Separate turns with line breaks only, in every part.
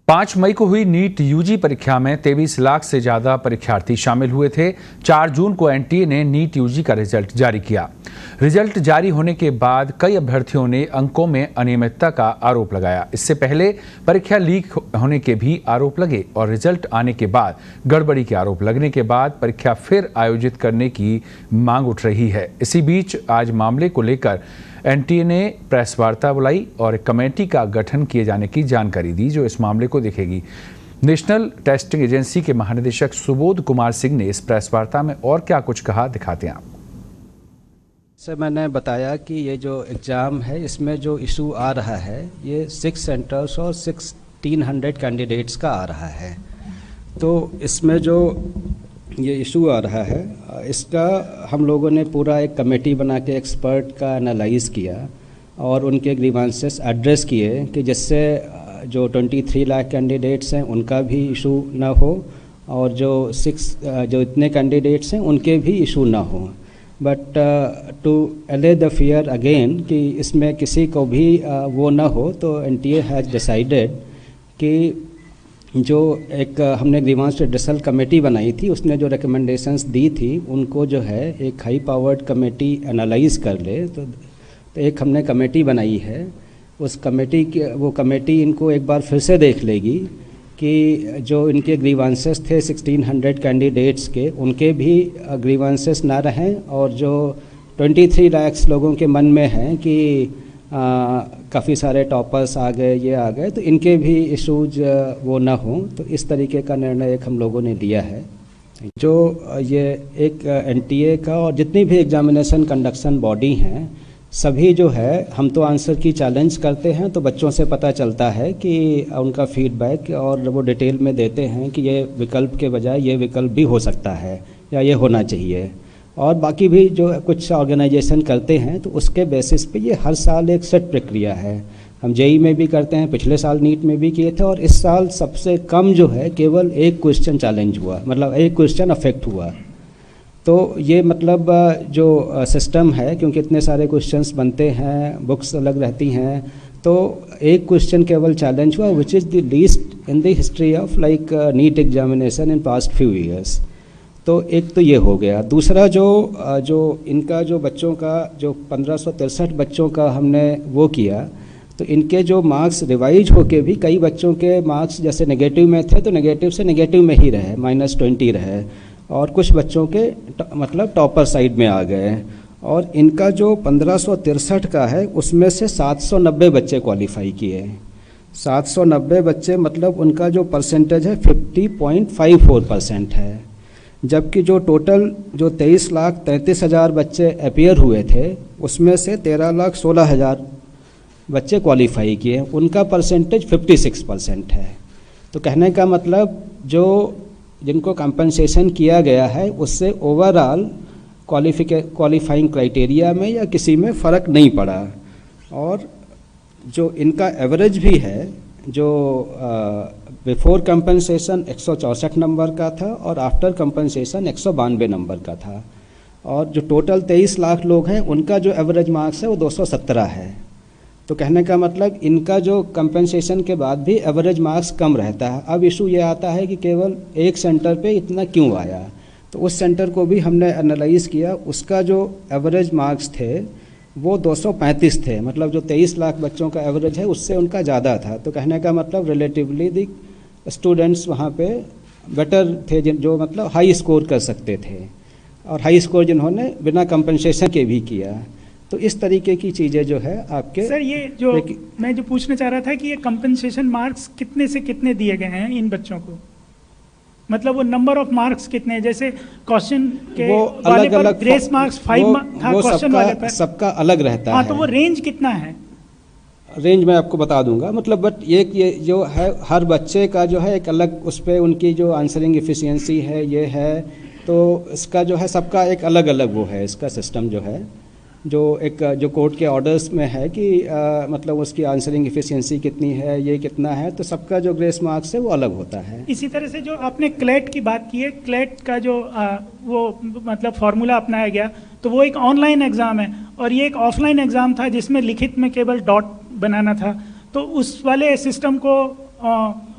5 मई को हुई NEET UG परीक्षा में 23 लाख से ज्यादा परीक्षार्थी शामिल हुए थे। 4 जून को एनटीए ने नीट यूजी का रिजल्ट जारी किया। रिजल्ट जारी होने के बाद कई अभ्यर्थियों ने अंकों में अनियमितता का आरोप लगाया। इससे पहले परीक्षा लीक होने के भी आरोप लगे और रिजल्ट आने के बाद गड़बड़ी के आरोप लगने के बाद परीक्षा फिर आयोजित करने की मांग उठ रही है। इसी बीच आज मामले को लेकर एनटीए ने प्रेस वार्ता बुलाई और एक कमेटी का गठन किए जाने की जानकारी दी जो इस मामले को देखेगी। नेशनल टेस्टिंग एजेंसी के महानिदेशक सुबोध कुमार सिंह ने इस प्रेस वार्ता में और क्या कुछ कहा, दिखाते हैं आप।
से मैंने बताया कि ये जो एग्ज़ाम है इसमें जो इशू आ रहा है ये 6 सेंटर्स और 1600 कैंडिडेट्स का आ रहा है। तो इसमें जो ये इशू आ रहा है इसका हम लोगों ने पूरा एक कमेटी बना के एक्सपर्ट का एनालाइज किया और उनके ग्रीवांसेस एड्रेस किए कि जिससे जो 23 लाख कैंडिडेट्स हैं उनका भी इशू ना हो और जो इतने कैंडिडेट्स हैं उनके भी इशू ना हो। बट टू अले द फियर अगेन कि इसमें किसी को भी वो ना हो, तो एनटीए हैज़ डिसाइडेड कि जो एक हमने ग्रीवांस रिड्रेसल कमेटी बनाई थी उसने जो रिकमेंडेशंस दी थी उनको जो है एक हाई पावर्ड कमेटी एनालाइज कर ले। तो एक हमने कमेटी बनाई है, उस कमेटी की वो कमेटी इनको एक बार फिर से देख लेगी कि जो इनके ग्रीवांसेस थे 1600 कैंडिडेट्स के उनके भी ग्रीवांसेस ना रहें और जो 23 लाख लोगों के मन में हैं कि काफ़ी सारे टॉपर्स आ गए, ये आ गए, तो इनके भी इशूज वो ना हों। तो इस तरीके का निर्णय एक हम लोगों ने लिया है। जो ये एक एनटीए का और जितनी भी एग्जामिनेशन कंडक्शन बॉडी हैं सभी जो है हम तो आंसर की चैलेंज करते हैं, तो बच्चों से पता चलता है कि उनका फीडबैक और वो डिटेल में देते हैं कि ये विकल्प के बजाय ये विकल्प भी हो सकता है या ये होना चाहिए। और बाकी भी जो कुछ ऑर्गेनाइजेशन करते हैं तो उसके बेसिस पे ये हर साल एक सेट प्रक्रिया है। हम जेई में भी करते हैं, पिछले साल नीट में भी किए थे और इस साल सबसे कम जो है केवल एक क्वेश्चन चैलेंज हुआ, मतलब एक क्वेश्चन अफेक्ट हुआ। तो ये मतलब जो सिस्टम है, क्योंकि इतने सारे क्वेश्चंस बनते हैं, बुक्स अलग रहती हैं, तो एक क्वेश्चन केवल चैलेंज हुआ which is the least in the history of like NEET examination in past few years. तो एक तो ये हो गया। दूसरा जो इनका जो बच्चों का जो 1563 बच्चों का हमने वो किया, तो इनके जो मार्क्स रिवाइज होके भी कई बच्चों के मार्क्स जैसे नेगेटिव में थे तो नेगेटिव से नेगेटिव में ही रहे, -20 रहे, और कुछ बच्चों के मतलब टॉपर साइड में आ गए। और इनका जो 1563 का है उसमें से 790 बच्चे क्वालिफाई किए। 790 बच्चे मतलब उनका जो परसेंटेज है 50.54% है। जबकि जो टोटल जो 23,33,000 बच्चे अपीयर हुए थे उसमें से 13,16,000 बच्चे क्वालिफाई किए, उनका परसेंटेज 56% है। तो कहने का मतलब जो जिनको कंपनसेशन किया गया है उससे ओवरऑल क्वालिफाइंग क्राइटेरिया में या किसी में फ़र्क नहीं पड़ा। और जो इनका एवरेज भी है, जो बिफोर कंपनसेशन 164 नंबर का था और आफ्टर कंपनसेशन 192 नंबर का था। और जो टोटल 23 लाख लोग हैं उनका जो एवरेज मार्क्स है वो 217 है। तो कहने का मतलब इनका जो कंपनसेशन के बाद भी एवरेज मार्क्स कम रहता है। अब इशू ये आता है कि केवल एक सेंटर पे इतना क्यों आया, तो उस सेंटर को भी हमने एनालाइज किया। उसका जो एवरेज मार्क्स थे वो 235 थे, मतलब जो 23 लाख बच्चों का एवरेज है उससे उनका ज़्यादा था। तो कहने का मतलब रिलेटिवली दी स्टूडेंट्स वहाँ पे बेटर थे, जो मतलब हाई स्कोर कर सकते थे, और हाई स्कोर जिन्होंने बिना कंपनसेशन के भी किया। तो इस तरीके की चीज़ें जो है आपके
सर, ये जो मैं जो पूछना चाह रहा था कि ये कंपनसेशन मार्क्स कितने से कितने दिए गए हैं इन बच्चों को, मतलब वो नंबर ऑफ मार्क्स कितने हैं? जैसे क्वेश्चन के
वो
वाले
अलग अलग
ग्रेस मार्क्स 5 था क्वेश्चन वाले पर,
सबका अलग रहता है।
तो वो रेंज कितना है?
रेंज मैं आपको बता दूंगा, मतलब बट ये जो है हर बच्चे का जो है एक अलग उस पर उनकी जो आंसरिंग एफिशिएंसी है ये है, तो इसका जो है सबका एक अलग अलग वो है इसका सिस्टम जो है, जो एक जो कोर्ट के ऑर्डर्स में है कि मतलब उसकी आंसरिंग एफिशिएंसी कितनी है, ये कितना है, तो सबका जो ग्रेस मार्क्स है वो अलग होता है।
इसी तरह से जो आपने क्लेट की बात की है, क्लेट का जो वो मतलब फार्मूला अपनाया गया, तो वो एक ऑनलाइन एग्ज़ाम है और ये एक ऑफलाइन एग्ज़ाम था जिसमें लिखित में केवल डॉट बनाना था। तो उस वाले सिस्टम को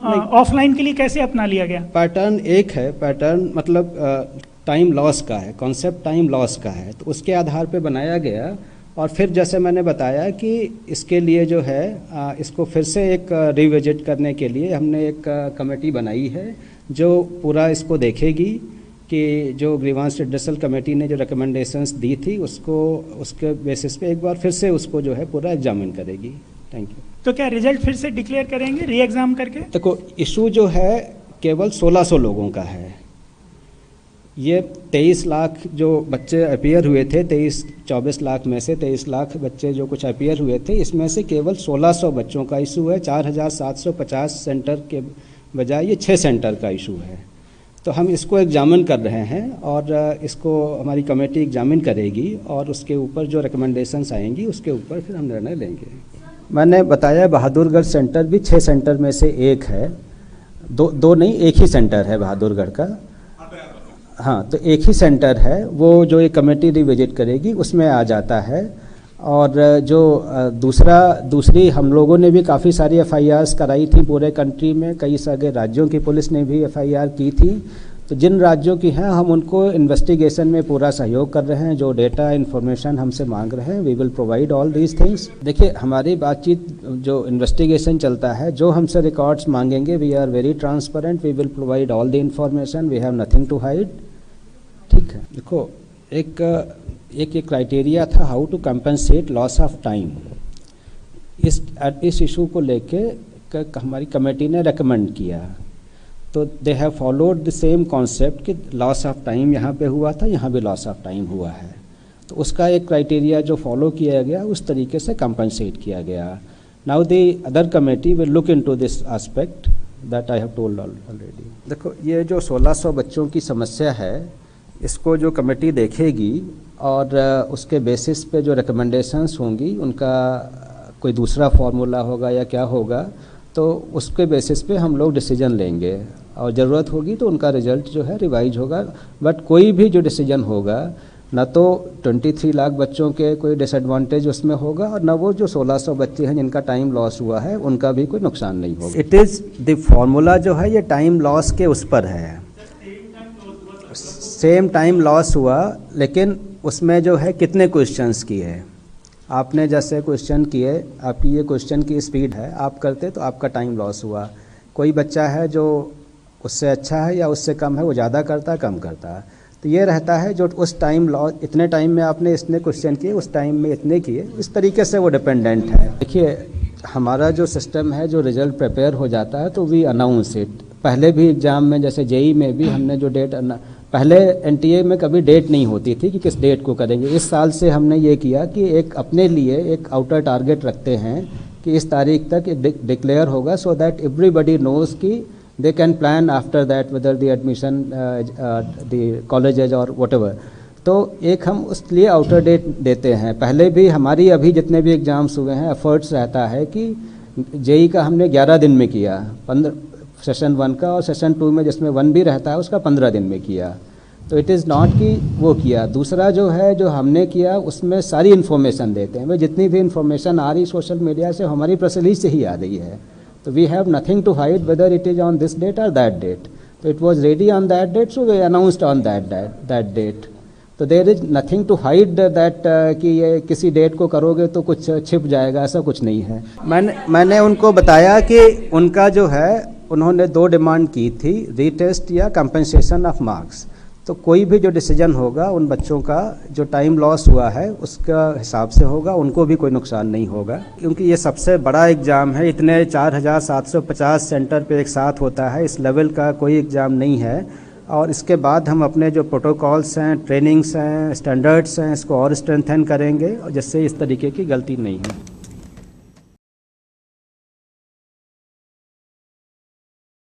ऑफलाइन के लिए कैसे अपना लिया गया?
पैटर्न एक है, पैटर्न मतलब टाइम लॉस का है, कॉन्सेप्ट टाइम लॉस का है, तो उसके आधार पे बनाया गया। और फिर जैसे मैंने बताया कि इसके लिए जो है इसको फिर से एक रिविजिट करने के लिए हमने एक कमेटी बनाई है जो पूरा इसको देखेगी कि जो ग्रीवांस रिड्रेसल कमेटी ने जो रिकमेंडेशंस दी थी उसको उसके बेसिस पे एक बार फिर से उसको जो है पूरा एग्जामिन करेगी। Thank you.
तो क्या रिजल्ट फिर से डिक्लेयर करेंगे री एग्जाम करके?
देखो, इशू जो है केवल 1600 लोगों का है। ये 23 लाख जो बच्चे अपीयर हुए थे, 24 लाख में से 23 लाख बच्चे जो कुछ अपीयर हुए थे, इसमें से केवल 1600 बच्चों का इशू है। 4750 सेंटर के बजाय ये 6 सेंटर का इशू है। तो हम इसको एग्जामिन कर रहे हैं और इसको हमारी कमेटी एग्जामिन करेगी और उसके ऊपर जो रिकमेंडेशंस आएंगी उसके ऊपर फिर हम निर्णय लेंगे। मैंने बताया बहादुरगढ़ सेंटर भी 6 सेंटर में से एक है, दो नहीं, एक ही सेंटर है बहादुरगढ़ का। हाँ, तो एक ही सेंटर है, वो जो ये कमेटी रिविजिट करेगी उसमें आ जाता है। और जो दूसरी हम लोगों ने भी काफ़ी सारी FIRs कराई थी पूरे कंट्री में, कई सारे राज्यों की पुलिस ने भी FIR की थी। तो जिन राज्यों की हैं हम उनको इन्वेस्टिगेशन में पूरा सहयोग कर रहे हैं। जो डेटा इन्फॉर्मेशन हमसे मांग रहे हैं, we will provide all these things. देखिए, हमारी बातचीत जो इन्वेस्टिगेशन चलता है, जो हमसे रिकॉर्ड्स मांगेंगे, we are very transparent, we will provide all the information, we have nothing to hide. ठीक है। देखो, एक क्राइटेरिया था how to compensate loss of time. इस इशू को लेके हमारी कमेटी ने रेकमेंड किया, तो they have followed the same concept कि लॉस ऑफ टाइम यहाँ पे हुआ था, यहाँ भी लॉस ऑफ टाइम हुआ है। तो उसका एक क्राइटेरिया जो फॉलो किया गया उस तरीके से कंपनसेट किया गया। Now the other committee will look into this aspect that I have told already. देखो, ये जो 1600 बच्चों की समस्या है, इसको जो कमेटी देखेगी और उसके बेसिस पे जो रिकमेंडेशंस होंगी, उनका कोई दूसरा फार्मूला होगा या क्या होगा, तो उसके बेसिस पे हम लोग डिसीजन लेंगे और ज़रूरत होगी तो उनका रिजल्ट जो है रिवाइज होगा। बट कोई भी जो डिसीजन होगा, ना तो 23 लाख बच्चों के कोई डिसएडवांटेज उसमें होगा और ना वो जो 1600 बच्चे हैं जिनका टाइम लॉस हुआ है उनका भी कोई नुकसान नहीं होगा। इट इज़ द फार्मूला जो है ये टाइम लॉस के उस पर है, सेम टाइम लॉस हुआ, लेकिन उसमें जो है कितने क्वेश्चंस किए आपने। जैसे क्वेश्चन किए, आपकी ये क्वेश्चन की स्पीड है, आप करते तो आपका टाइम लॉस हुआ। कोई बच्चा है जो उससे अच्छा है या उससे कम है, वो ज़्यादा करता है कम करता है, तो ये रहता है जो उस टाइम लॉस, इतने टाइम में आपने इतने क्वेश्चन किए, उस टाइम में इतने किए, इस तरीके से वो डिपेंडेंट है। देखिए, हमारा जो सिस्टम है, जो रिजल्ट प्रिपेयर हो जाता है तो वी अनाउंस इट। पहले भी एग्ज़ाम में, जैसे JEE में भी हमने जो डेट, पहले NTA में कभी डेट नहीं होती थी कि किस डेट को करेंगे। इस साल से हमने ये किया कि एक अपने लिए एक आउटर टारगेट रखते हैं कि इस तारीख तक डिक्लेयर होगा, सो दैट एवरीबडी नोज कि they can plan after that whether the admission the colleges और व्हाटएवर। तो एक हम उस लिए आउटर डेट देते हैं। पहले भी हमारी अभी जितने भी एग्ज़ाम्स हुए हैं, एफर्ट्स रहता है कि JEE का हमने 11 दिन में किया, 15 सेशन 1 का, और सेशन 2 में जिसमें 1 भी रहता है उसका 15 दिन में किया। तो इट इज़ नॉट कि वो किया। दूसरा जो है, जो हमने किया उसमें सारी इन्फॉर्मेशन देते हैं। भाई, जितनी भी इन्फॉर्मेशन आ रही सोशल मीडिया से, हमारी प्रेस रिलीज से ही आ रही है। तो we have nothing to hide whether it is on this date और दैट डेट। तो it was ready on that date, so we announced on that date. तो there is nothing to hide that कि ये किसी date को करोगे तो कुछ छिप जाएगा, ऐसा कुछ नहीं है। मैंने उनको बताया कि उनका जो है, उन्होंने 2 डिमांड की थी, रीटेस्ट या कंपनसेशन ऑफ मार्क्स। तो कोई भी जो डिसीजन होगा उन बच्चों का जो टाइम लॉस हुआ है उसका हिसाब से होगा, उनको भी कोई नुकसान नहीं होगा। क्योंकि ये सबसे बड़ा एग्ज़ाम है, इतने 4750 सेंटर पे एक साथ होता है, इस लेवल का कोई एग्ज़ाम नहीं है। और इसके बाद हम अपने जो प्रोटोकॉल्स हैं, ट्रेनिंग्स हैं, स्टैंडर्ड्स हैं, इसको और स्ट्रेंथन करेंगे जिससे इस तरीके की गलती नहीं हो।